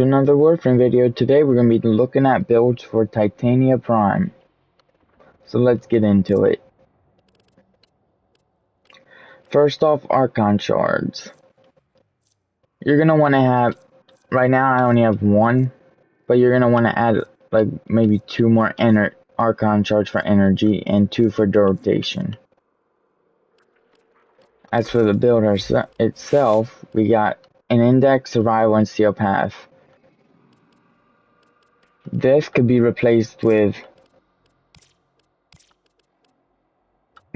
To another Warframe video. Today we're going to be looking at builds for Titania Prime. So let's get into it. First off, Archon shards. You're going to want to have, right now I only have one, but you're going to want to add like maybe two more Archon shards for energy and two for rotation. As for the build itself, we got an index, survival, and steel path. This could be replaced with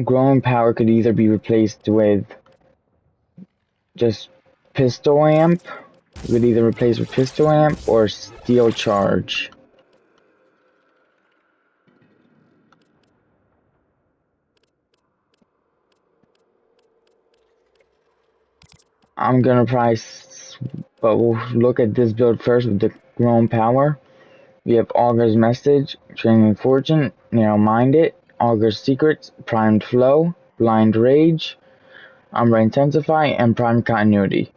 growing power, could either be replaced with just pistol amp. You could either replace with pistol amp or steel charge. I'm gonna but we'll look at this build first with the growing power. We have Augur's Message, Training Fortune, Narrow Minded, Augur's Secrets, Primed Flow, Blind Rage, Umbra Intensify, and Prime Continuity.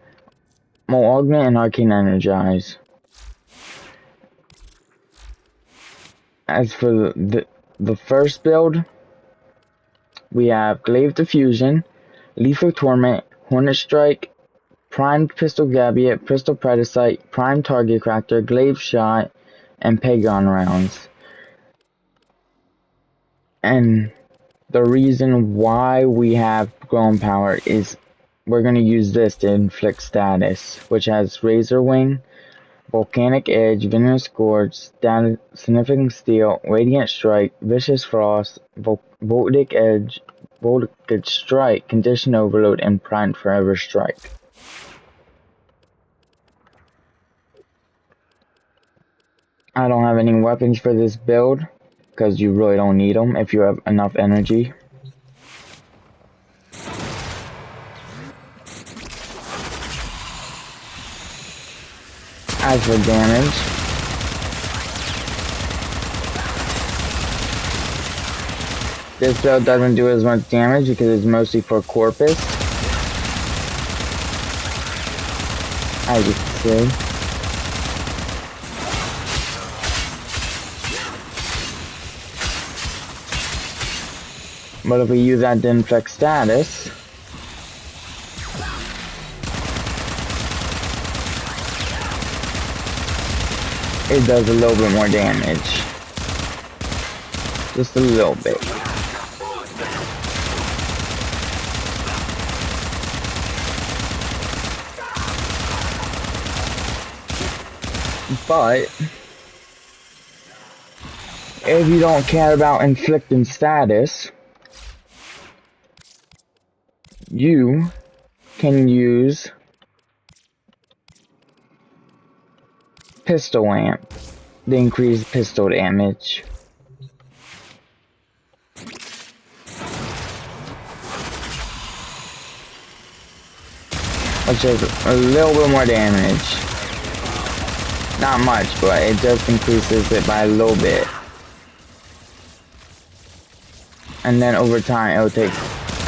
Mo Augment and Arcane Energize. As for the first build, we have Glaive Diffusion, Lethal Torment, Hornet Strike, Primed Pistol Gabiet, Pistol Predicite, Primed Target Cracker, Glaive Shot, and Pagon rounds. And the reason why we have growing power is we're going to use this to inflict status, which has Razor Wing, Volcanic Edge, Venomous Scourge, Sniffing Steel, Radiant Strike, Vicious Frost, Volcanic Edge, Volcanic Strike, Condition Overload, and Primed Forever Strike. I don't have any weapons for this build, because you really don't need them if you have enough energy. As for damage, this build doesn't do as much damage because it's mostly for Corpus, as you can see. But if we use that to inflict status, it does a little bit more damage. Just a little bit. But if you don't care about inflicting status, you can use pistol amp to increase pistol damage, which is a little bit more damage. Not much, but it just increases it by a little bit. And then over time it'll take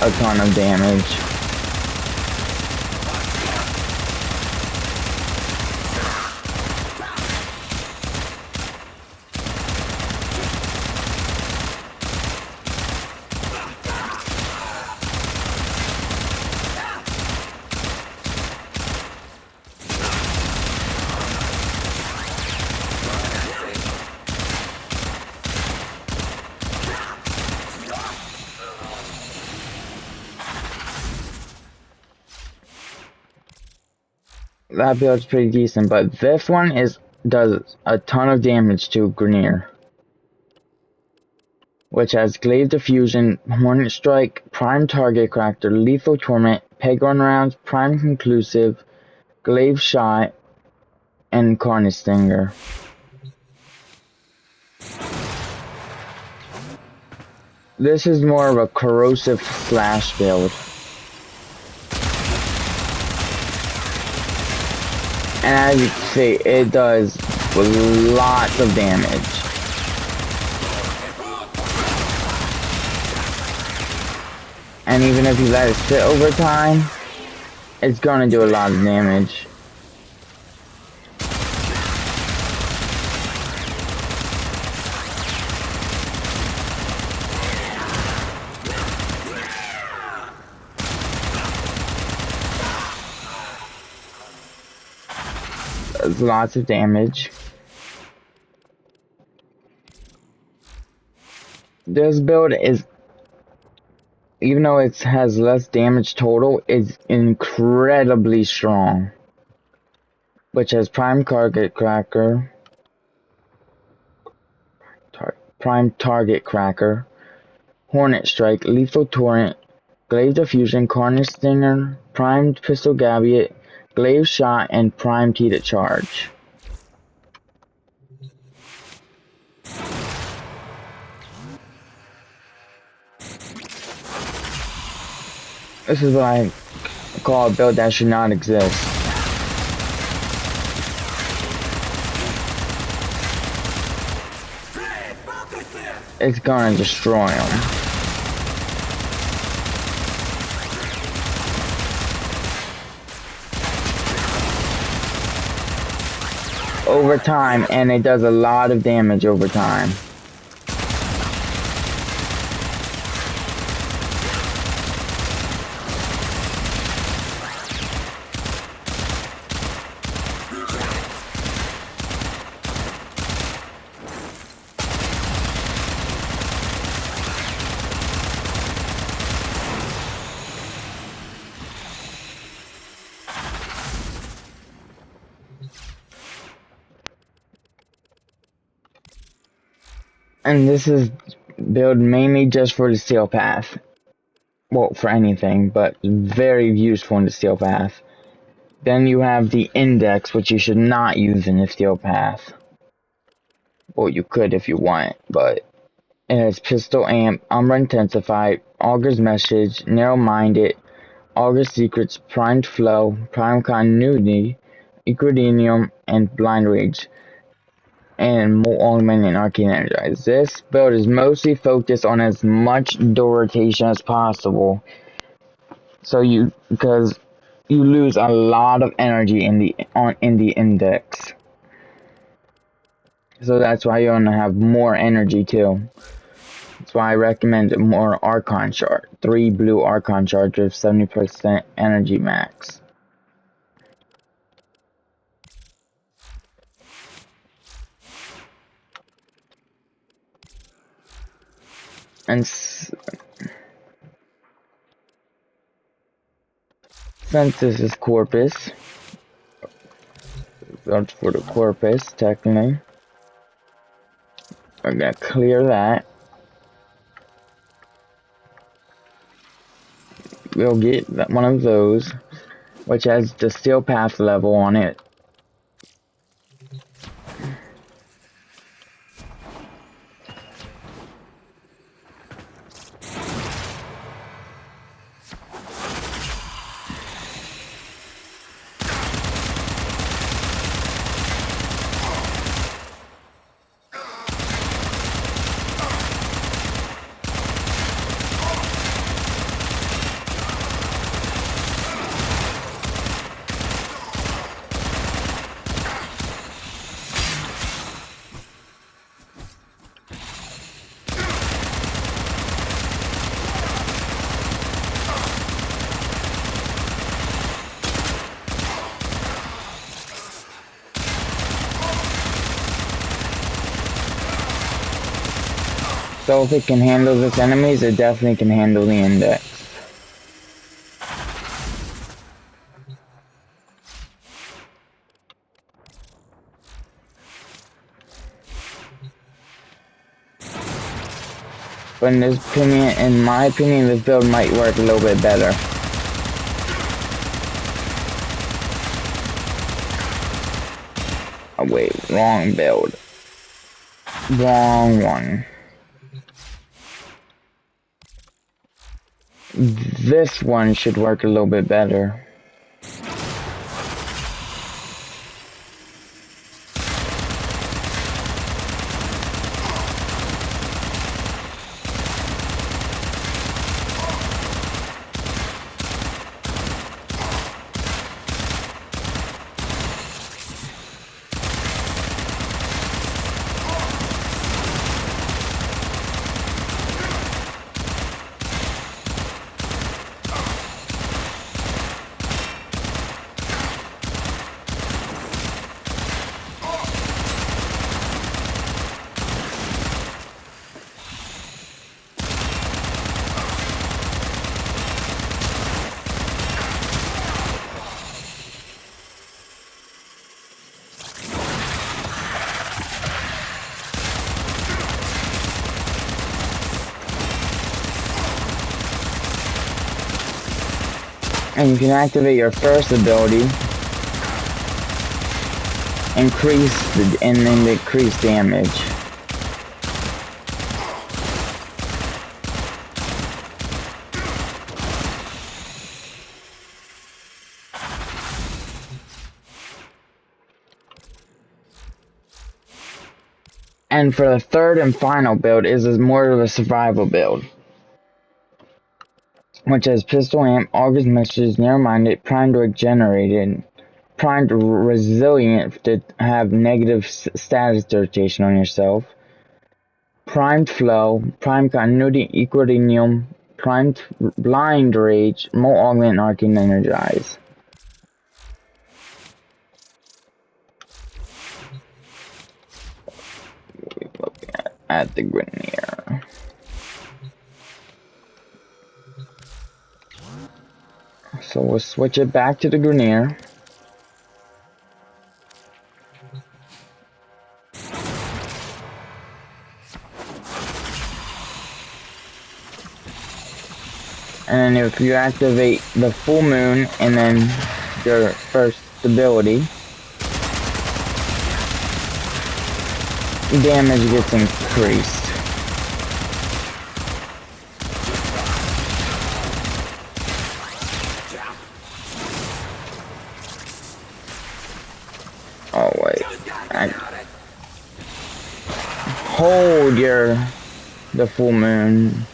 a ton of damage. That build's pretty decent, but this one does a ton of damage to Grineer, which has Glaive Diffusion, Hornet Strike, Prime Target Cracker, Lethal Torment, Pagon rounds, Prime Conclusive, Glaive Shot, and Carnage Stinger. This is more of a corrosive slash build. And as you can see, it does lots of damage. And even if you let it sit over time, it's gonna do a lot of damage. does lots of damage. This build is, even though it has less damage total, is incredibly strong. Which has Prime Target Cracker, Prime Target Cracker, Hornet Strike, Lethal Torrent, Glaive Diffusion, Carnage Stinger, Primed Pistol Gaviot, Glaive Shot, and Primed Heated Charge. This is what I call a build that should not exist. It's gonna destroy him. Over time, and it does a lot of damage over time. And this is built mainly just for the Steel Path. Well, for anything, but very useful in the Steel Path. Then you have the Index, which you should not use in the Steel Path. Well, you could if you want, but it has Pistol Amp, Umbra Intensified, Augur's Message, Narrow-Minded, Augur's Secrets, Primed Flow, Prime Continuity, Equidinium, and Blind Rage. And more Augment and Arcane Energize. This build is mostly focused on as much door rotation as possible. So because you lose a lot of energy in the Index. So that's why you want to have more energy too. That's why I recommend more Archon Shard. 3 blue Archon Shards with 70% energy max. And since this is Corpus, that's for the Corpus, technically. We're gonna clear that. We'll get one of those, which has the Steel Path level on it. So if it can handle its enemies, it definitely can handle the Index. But in my opinion, this build might work a little bit better. Oh wait, wrong build. Wrong one. This one should work a little bit better. And you can activate your first ability, and then decrease damage. And for the third and final build is more of a survival build, which has Pistol Amp, August Messages, Narrow-Minded, Primed Regenerated, Primed Resilient to have negative status rotation on yourself, Primed Flow, Primed Continuity, Equilibrium, Primed Blind Rage, Remote Augment, and Arcane Energize. Looking at the Grineer. So we'll switch it back to the Grineer. And then if you activate the full moon and then your first ability, damage gets increased. Oh wait, hold the full moon.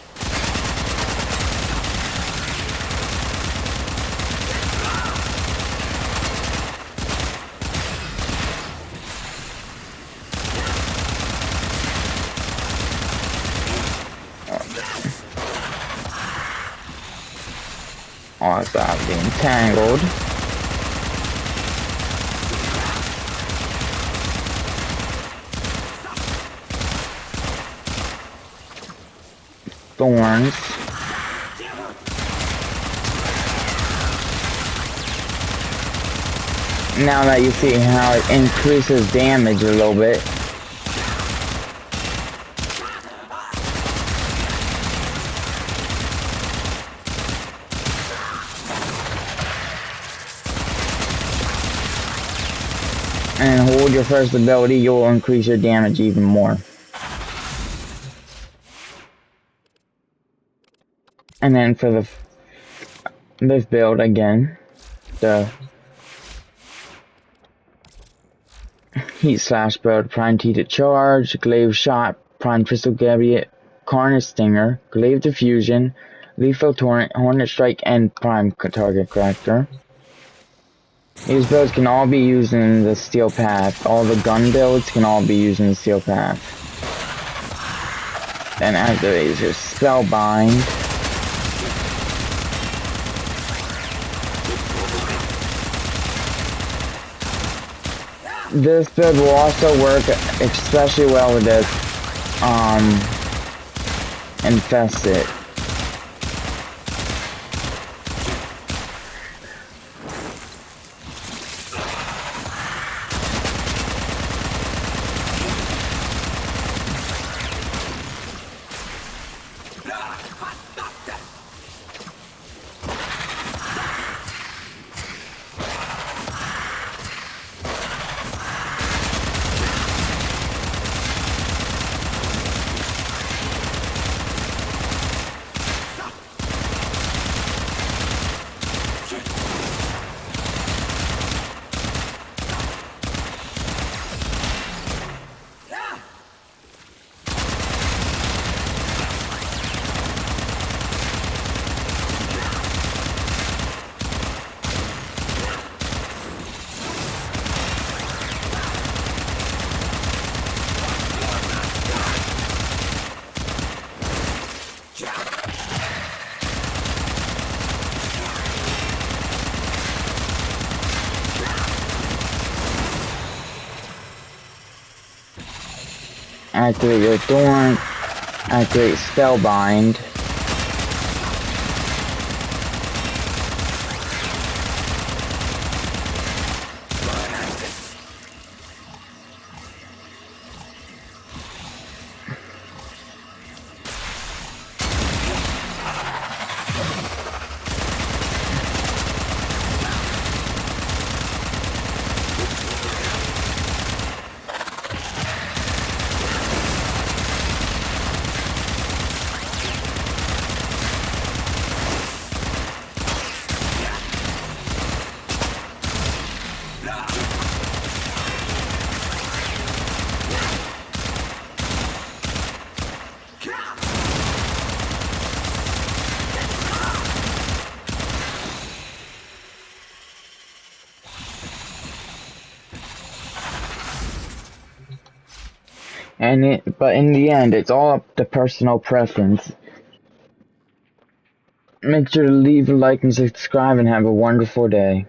Oh, it's out being tangled. Thorns. Now that you see how it increases damage a little bit. And hold your first ability, you'll increase your damage even more. And then for this build again, the Heat Slash build, Prime Heated Charge, Glaive Shot, Prime Crystal Gaviot, Carnage Stinger, Glaive Diffusion, Lethal Torrent, Hornet Strike, and Prime Target Corrector. These builds can all be used in the Steel Path. All the gun builds can all be used in the Steel Path. Then activates your Spellbind. This build will also work especially well with this Infested. Activate your Thorn, activate Spellbind. But in the end, it's all up to personal preference. Make sure to leave a like and subscribe and have a wonderful day.